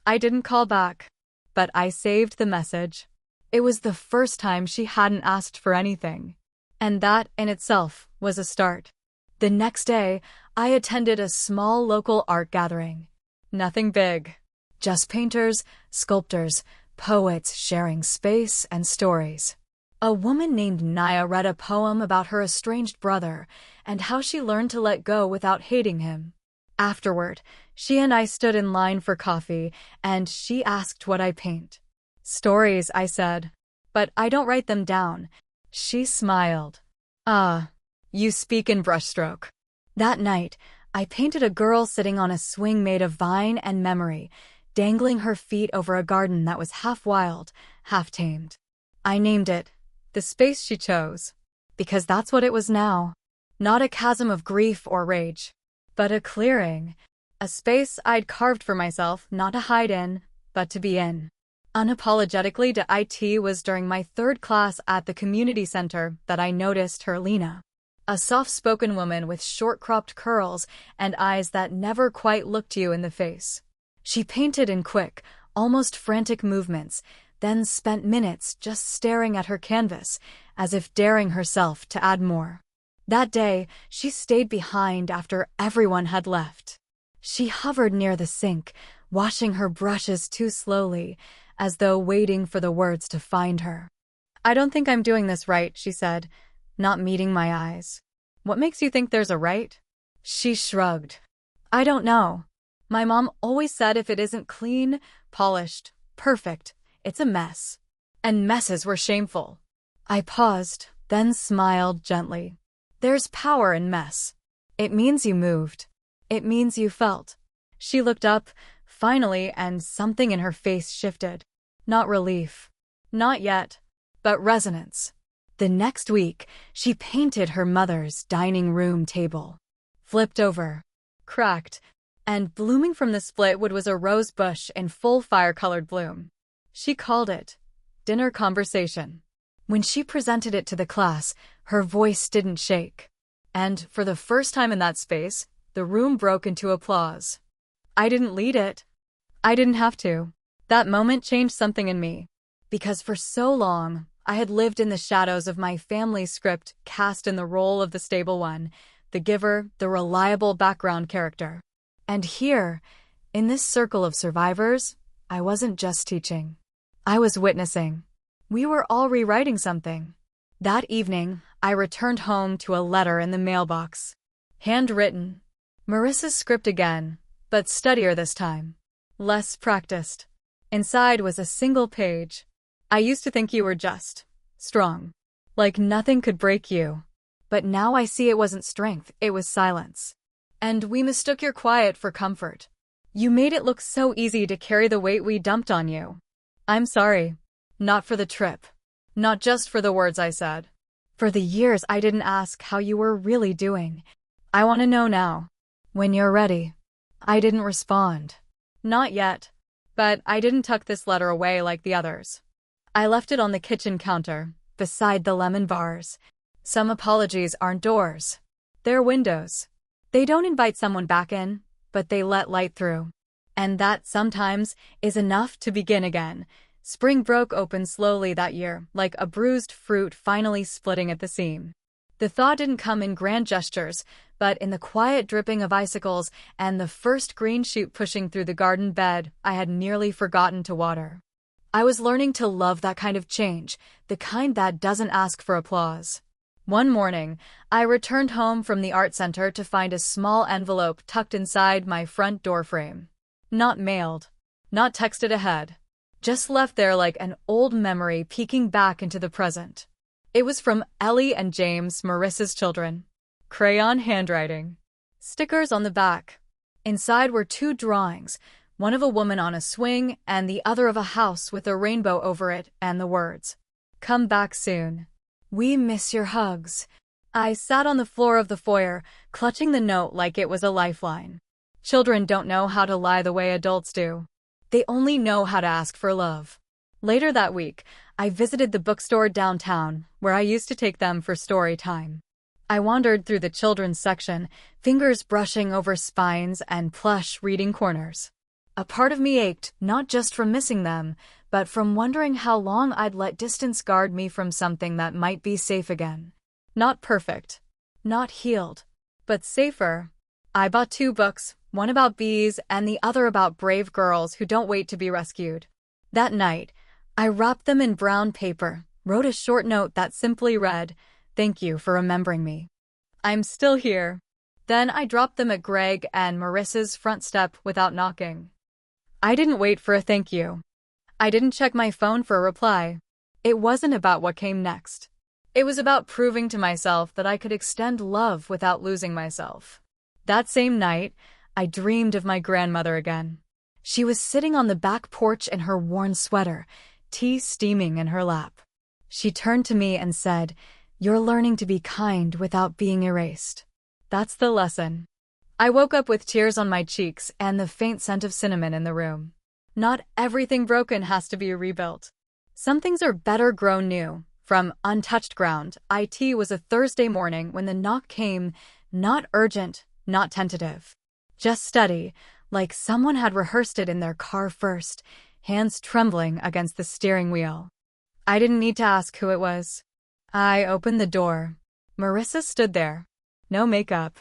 I didn't call back. But I saved the message. It was the first time she hadn't asked for anything. And that, in itself, was a start. The next day, I attended a small local art gathering. Nothing big. Just painters, sculptors, poets sharing space and stories. A woman named Naya read a poem about her estranged brother and how she learned to let go without hating him. Afterward, she and I stood in line for coffee, and she asked what I paint. "Stories," I said. "But I don't write them down." She smiled. "Ah, You speak in brushstroke. That night, I painted a girl sitting on a swing made of vine and memory, dangling her feet over a garden that was half wild, half tamed. I named it The Space She Chose, because that's what it was now. Not a chasm of grief or rage, but a clearing, a space I'd carved for myself not to hide in, but to be in. Unapologetically to it was during my third class at the community center that I noticed her Lena. A soft-spoken woman with short-cropped curls and eyes that never quite looked you in the face. She painted in quick, almost frantic movements, then spent minutes just staring at her canvas, as if daring herself to add more. That day, she stayed behind after everyone had left. She hovered near the sink, washing her brushes too slowly, as though waiting for the words to find her. "I don't think I'm doing this right," she said, not meeting my eyes. "What makes you think there's a right?" She shrugged. "I don't know. My mom always said if it isn't clean, polished, perfect, it's a mess. And messes were shameful." I paused, then smiled gently. "There's power in mess. It means you moved. It means you felt." She looked up, finally, and something in her face shifted. Not relief. Not yet. But resonance. The next week, she painted her mother's dining room table. Flipped over. Cracked. And blooming from the split wood was a rose bush in full fire-colored bloom. She called it Dinner Conversation. When she presented it to the class, her voice didn't shake. And, for the first time in that space, the room broke into applause. I didn't lead it. I didn't have to. That moment changed something in me. Because for so long, I had lived in the shadows of my family's script, cast in the role of the stable one, the giver, the reliable background character. And here, in this circle of survivors, I wasn't just teaching. I was witnessing. We were all rewriting something. That evening, I returned home to a letter in the mailbox. Handwritten. Marissa's script again, but steadier this time. Less practiced. Inside was a single page. "I used to think you were just strong. Like nothing could break you. But now I see it wasn't strength, it was silence. And we mistook your quiet for comfort. You made it look so easy to carry the weight we dumped on you. I'm sorry. Not for the trip. Not just for the words I said. For the years I didn't ask how you were really doing. I want to know now. When you're ready." I didn't respond. Not yet. But I didn't tuck this letter away like the others. I left it on the kitchen counter, beside the lemon bars. Some apologies aren't doors. They're windows. They don't invite someone back in, but they let light through. And that, sometimes, is enough to begin again. Spring broke open slowly that year, like a bruised fruit finally splitting at the seam. The thaw didn't come in grand gestures, but in the quiet dripping of icicles and the first green shoot pushing through the garden bed I had nearly forgotten to water. I was learning to love that kind of change, the kind that doesn't ask for applause. One morning, I returned home from the art center to find a small envelope tucked inside my front door frame. Not mailed. Not texted ahead. Just left there like an old memory peeking back into the present. It was from Ellie and James, Marissa's children. Crayon handwriting. Stickers on the back. Inside were two drawings, one of a woman on a swing and the other of a house with a rainbow over it and the words, "Come back soon. We miss your hugs." I sat on the floor of the foyer, clutching the note like it was a lifeline. Children don't know how to lie the way adults do. They only know how to ask for love. Later that week, I visited the bookstore downtown, where I used to take them for story time. I wandered through the children's section, fingers brushing over spines and plush reading corners. A part of me ached, not just from missing them, but from wondering how long I'd let distance guard me from something that might be safe again. Not perfect. Not healed. But safer. I bought 2 books, one about bees and the other about brave girls who don't wait to be rescued. That night, I wrapped them in brown paper, wrote a short note that simply read, "Thank you for remembering me. I'm still here." Then I dropped them at Greg and Marissa's front step without knocking. I didn't wait for a thank you. I didn't check my phone for a reply. It wasn't about what came next. It was about proving to myself that I could extend love without losing myself. That same night, I dreamed of my grandmother again. She was sitting on the back porch in her worn sweater, tea steaming in her lap. She turned to me and said, "You're learning to be kind without being erased. That's the lesson." I woke up with tears on my cheeks and the faint scent of cinnamon in the room. Not everything broken has to be rebuilt. Some things are better grown new. From untouched ground, it was a Thursday morning when the knock came, not urgent, not tentative. Just steady, like someone had rehearsed it in their car first, hands trembling against the steering wheel. I didn't need to ask who it was. I opened the door. Marissa stood there. No makeup.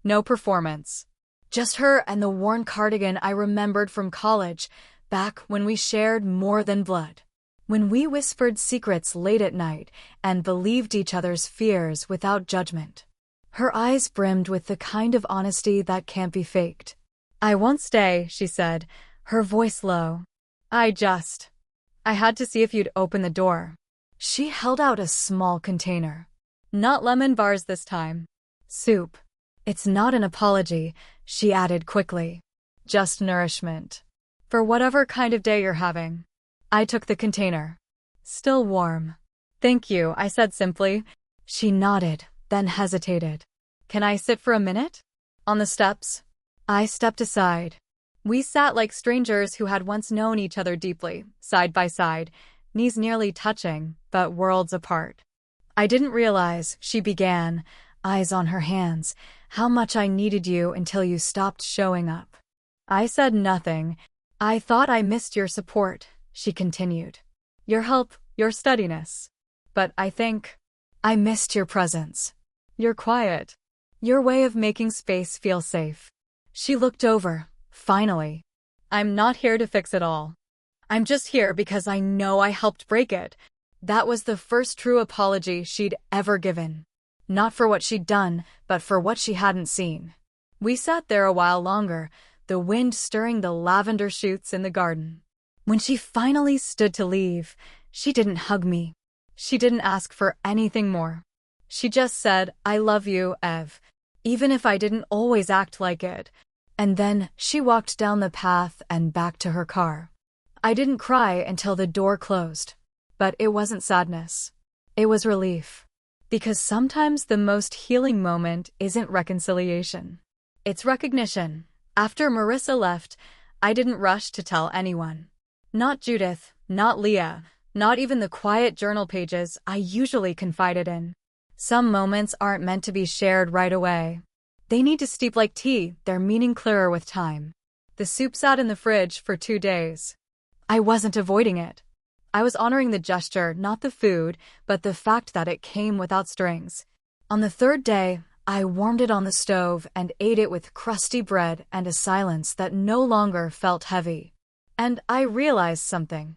No performance. Just her and the worn cardigan I remembered from college, back when we shared more than blood. When we whispered secrets late at night and believed each other's fears without judgment. Her eyes brimmed with the kind of honesty that can't be faked. "I won't stay," she said, her voice low. I had to see if you'd open the door." She held out a small container. "Not lemon bars this time. Soup. It's not an apology," she added quickly. "Just nourishment. For whatever kind of day you're having." I took the container. Still warm. "Thank you," I said simply. She nodded, then hesitated. "Can I sit for a minute?" On the steps. I stepped aside. We sat like strangers who had once known each other deeply, side by side, knees nearly touching, but worlds apart. "I didn't realize," she began, eyes on her hands, "how much I needed you until you stopped showing up." I said nothing. "I thought I missed your support," she continued. "Your help, your steadiness. But I think I missed your presence. Your quiet. Your way of making space feel safe." She looked over, finally. "I'm not here to fix it all. I'm just here because I know I helped break it." That was the first true apology she'd ever given. Not for what she'd done, but for what she hadn't seen. We sat there a while longer, the wind stirring the lavender shoots in the garden. When she finally stood to leave, she didn't hug me. She didn't ask for anything more. She just said, "I love you, Ev," even if I didn't always act like it. And then she walked down the path and back to her car. I didn't cry until the door closed. But it wasn't sadness. It was relief. Because sometimes the most healing moment isn't reconciliation. It's recognition. After Marissa left, I didn't rush to tell anyone. Not Judith, not Leah, not even the quiet journal pages I usually confided in. Some moments aren't meant to be shared right away. They need to steep like tea, their meaning clearer with time. The soup sat in the fridge for 2 days. I wasn't avoiding it. I was honoring the gesture, not the food, but the fact that it came without strings. On the 3rd day, I warmed it on the stove and ate it with crusty bread and a silence that no longer felt heavy. And I realized something.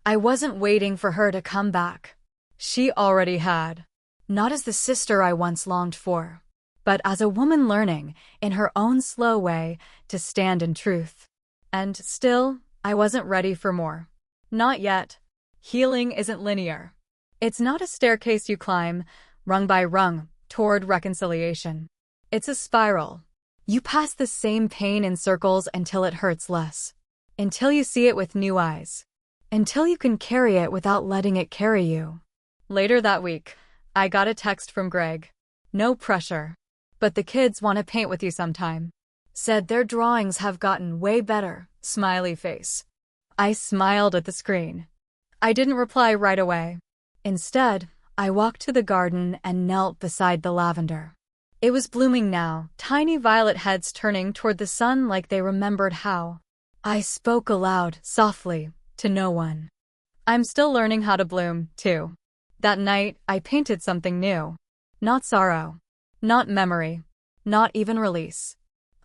I wasn't waiting for her to come back. She already had. Not as the sister I once longed for, but as a woman learning, in her own slow way, to stand in truth. And still, I wasn't ready for more. Not yet. Healing isn't linear. It's not a staircase you climb, rung by rung, toward reconciliation. It's a spiral. You pass the same pain in circles until it hurts less. Until you see it with new eyes. Until you can carry it without letting it carry you. Later that week, I got a text from Greg. No pressure. But the kids want to paint with you sometime. Said their drawings have gotten way better, smiley face. I smiled at the screen. I didn't reply right away. Instead, I walked to the garden and knelt beside the lavender. It was blooming now, tiny violet heads turning toward the sun like they remembered how. I spoke aloud, softly, to no one. I'm still learning how to bloom, too. That night, I painted something new. Not sorrow. Not memory. Not even release.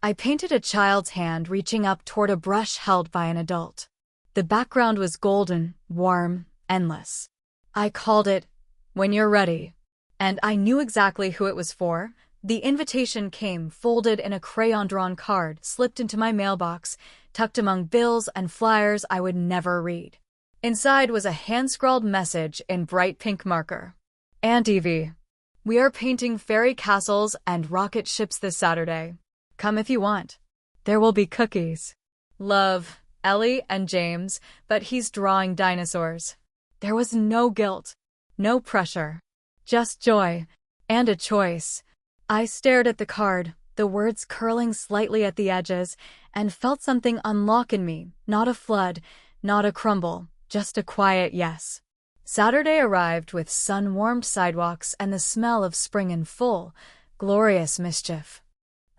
I painted a child's hand reaching up toward a brush held by an adult. The background was golden, warm, endless. I called it, "When You're Ready." And I knew exactly who it was for. The invitation came folded in a crayon-drawn card slipped into my mailbox, tucked among bills and flyers I would never read. Inside was a hand-scrawled message in bright pink marker. And Evie. We are painting fairy castles and rocket ships this Saturday. Come if you want. There will be cookies. Love, Ellie and James, but he's drawing dinosaurs. There was no guilt, no pressure, just joy, and a choice. I stared at the card, the words curling slightly at the edges, and felt something unlock in me, not a flood, not a crumble, just a quiet yes. Saturday arrived with sun-warmed sidewalks and the smell of spring in full, glorious mischief.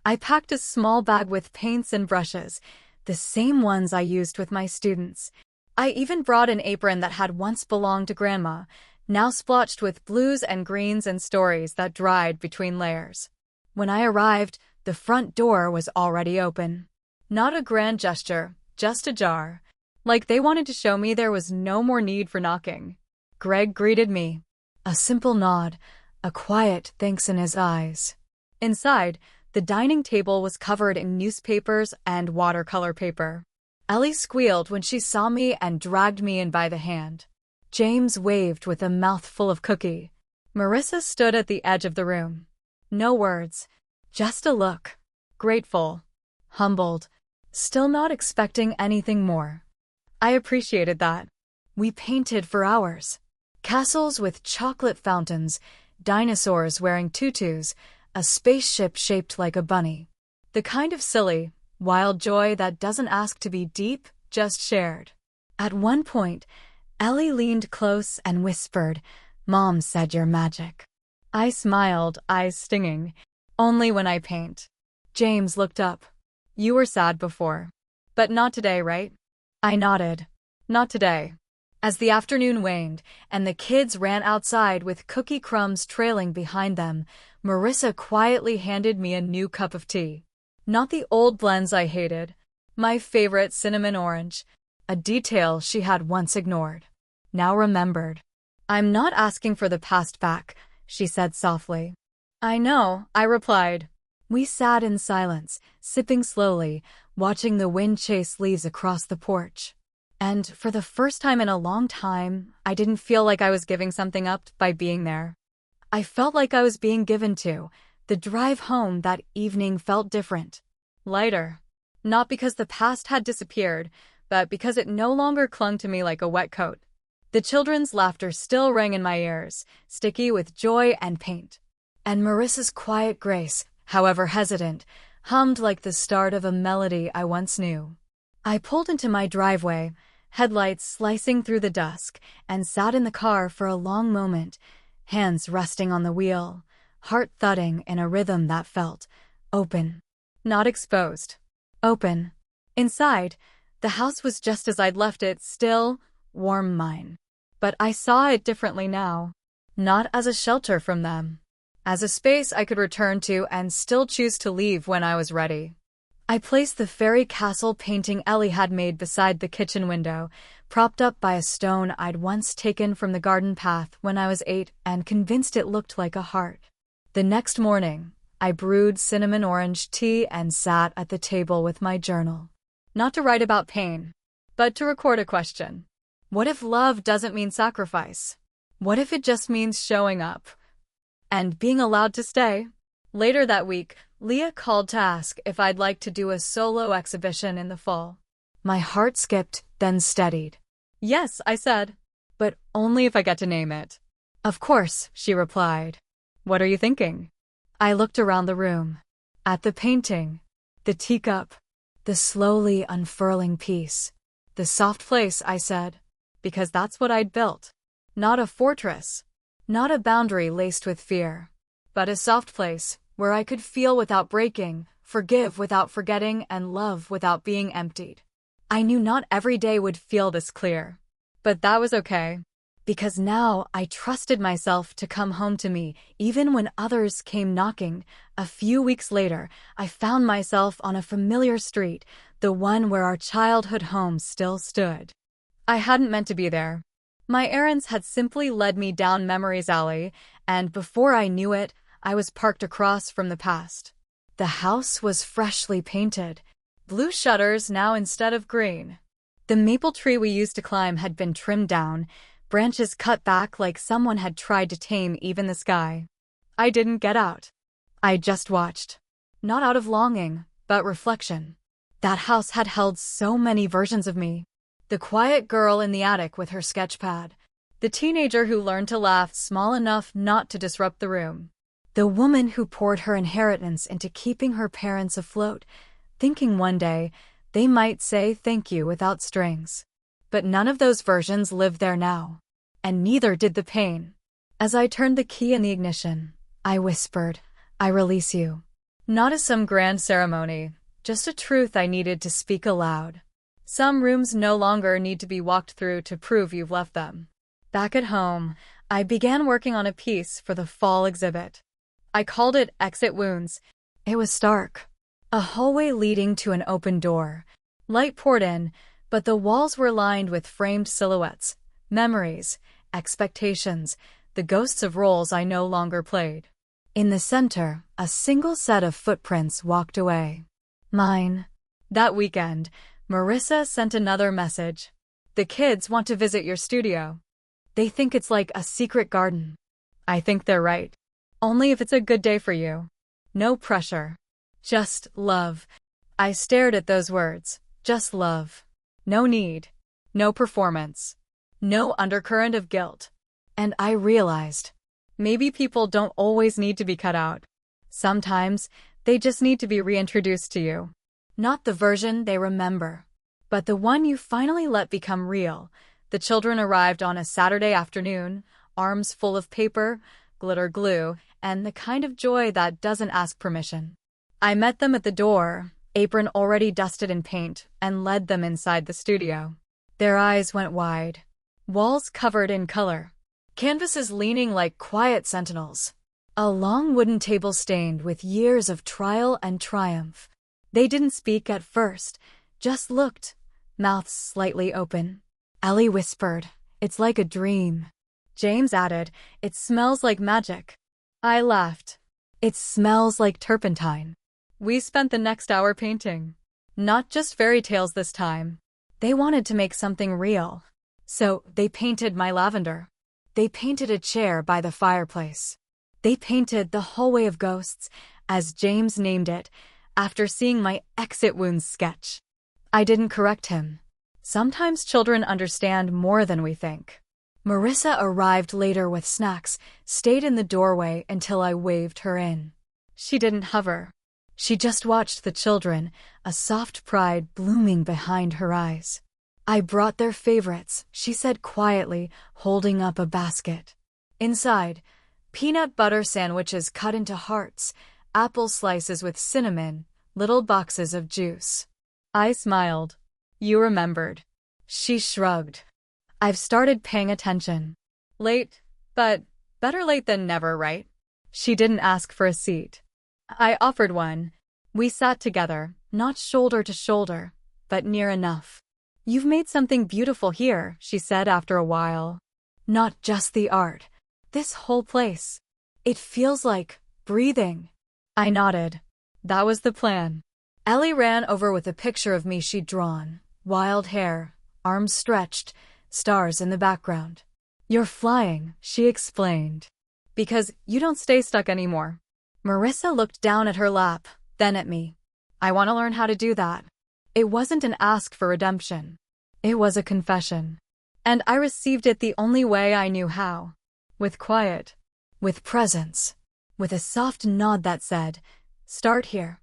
I packed a small bag with paints and brushes, the same ones I used with my students. I even brought an apron that had once belonged to Grandma, now splotched with blues and greens and stories that dried between layers. When I arrived, the front door was already open. Not a grand gesture, just ajar. Like they wanted to show me there was no more need for knocking. Greg greeted me. A simple nod, a quiet thanks in his eyes. Inside, the dining table was covered in newspapers and watercolor paper. Ellie squealed when she saw me and dragged me in by the hand. James waved with a mouthful of cookie. Marissa stood at the edge of the room. No words, just a look. Grateful, humbled, still not expecting anything more. I appreciated that. We painted for hours. Castles with chocolate fountains, dinosaurs wearing tutus, a spaceship shaped like a bunny. The kind of silly, wild joy that doesn't ask to be deep, just shared. At one point, Ellie leaned close and whispered, "Mom said you're magic." I smiled, eyes stinging. Only when I paint. James looked up. You were sad before. But not today, right? I nodded. Not today. As the afternoon waned, and the kids ran outside with cookie crumbs trailing behind them, Marissa quietly handed me a new cup of tea. Not the old blends I hated. My favorite cinnamon orange. A detail she had once ignored. Now remembered. I'm not asking for the past back, she said softly. I know, I replied. We sat in silence, sipping slowly, watching the wind chase leaves across the porch. And for the first time in a long time, I didn't feel like I was giving something up by being there. I felt like I was being given to. The drive home that evening felt different. Lighter. Not because the past had disappeared, but because it no longer clung to me like a wet coat. The children's laughter still rang in my ears, sticky with joy and paint. And Marissa's quiet grace, however hesitant, hummed like the start of a melody I once knew. I pulled into my driveway, headlights slicing through the dusk, and sat in the car for a long moment, hands resting on the wheel, heart thudding in a rhythm that felt open. Not exposed. Open. Inside, the house was just as I'd left it, still, warm mine. But I saw it differently now. Not as a shelter from them. As a space I could return to and still choose to leave when I was ready. I placed the fairy castle painting Ellie had made beside the kitchen window, propped up by a stone I'd once taken from the garden path when I was 8 and convinced it looked like a heart. The next morning, I brewed cinnamon orange tea and sat at the table with my journal. Not to write about pain, but to record a question. What if love doesn't mean sacrifice? What if it just means showing up? And being allowed to stay? Later that week, Leah called to ask if I'd like to do a solo exhibition in the fall. My heart skipped, then steadied. Yes, I said. But only if I get to name it. Of course, she replied. What are you thinking? I looked around the room. At the painting. The teacup. The slowly unfurling piece. The soft place, I said. Because that's what I'd built. Not a fortress. Not a boundary laced with fear. But a soft place, where I could feel without breaking, forgive without forgetting, and love without being emptied. I knew not every day would feel this clear. But that was okay. Because now I trusted myself to come home to me, even when others came knocking. A few weeks later, I found myself on a familiar street, the one where our childhood home still stood. I hadn't meant to be there. My errands had simply led me down memory's alley, and before I knew it, I was parked across from the past. The house was freshly painted, blue shutters now instead of green. The maple tree we used to climb had been trimmed down, branches cut back like someone had tried to tame even the sky. I didn't get out. I just watched. Not out of longing, but reflection. That house had held so many versions of me. The quiet girl in the attic with her sketchpad. The teenager who learned to laugh small enough not to disrupt the room. The woman who poured her inheritance into keeping her parents afloat, thinking one day they might say thank you without strings. But none of those versions live there now. And neither did the pain. As I turned the key in the ignition, I whispered, "I release you." Not as some grand ceremony, just a truth I needed to speak aloud. Some rooms no longer need to be walked through to prove you've left them. Back at home, I began working on a piece for the fall exhibit. I called it Exit Wounds. It was stark. A hallway leading to an open door. Light poured in, but the walls were lined with framed silhouettes, memories, expectations, the ghosts of roles I no longer played. In the center, a single set of footprints walked away. Mine. That weekend, Marissa sent another message. "The kids want to visit your studio. They think it's like a secret garden." I think they're right. Only if it's a good day for you. No pressure. Just love. I stared at those words. Just love. No need. No performance. No undercurrent of guilt. And I realized, maybe people don't always need to be cut out. Sometimes, they just need to be reintroduced to you. Not the version they remember, but the one you finally let become real. The children arrived on a Saturday afternoon, arms full of paper, glitter glue, and the kind of joy that doesn't ask permission. I met them at the door, apron already dusted in paint, and led them inside the studio. Their eyes went wide. Walls covered in color. Canvases leaning like quiet sentinels. A long wooden table stained with years of trial and triumph. They didn't speak at first, just looked, mouths slightly open. Ellie whispered, "It's like a dream." James added, "It smells like magic." I laughed. "It smells like turpentine." We spent the next hour painting. Not just fairy tales this time. They wanted to make something real. So they painted my lavender. They painted a chair by the fireplace. They painted the hallway of ghosts, as James named it, after seeing my Exit Wounds sketch. I didn't correct him. Sometimes children understand more than we think. Marissa arrived later with snacks, stayed in the doorway until I waved her in. She didn't hover. She just watched the children, a soft pride blooming behind her eyes. "I brought their favorites," she said quietly, holding up a basket. Inside, peanut butter sandwiches cut into hearts, apple slices with cinnamon, little boxes of juice. I smiled. "You remembered." She shrugged. "I've started paying attention." Late, but better late than never, right? She didn't ask for a seat. I offered one. We sat together, not shoulder to shoulder, but near enough. "You've made something beautiful here," she said after a while. "Not just the art. This whole place. It feels like breathing." I nodded. That was the plan. Ellie ran over with a picture of me she'd drawn. Wild hair, arms stretched, stars in the background. "You're flying," she explained. "Because you don't stay stuck anymore." Marissa looked down at her lap, then at me. "I want to learn how to do that." It wasn't an ask for redemption. It was a confession. And I received it the only way I knew how. With quiet. With presence. With a soft nod that said, "Start here."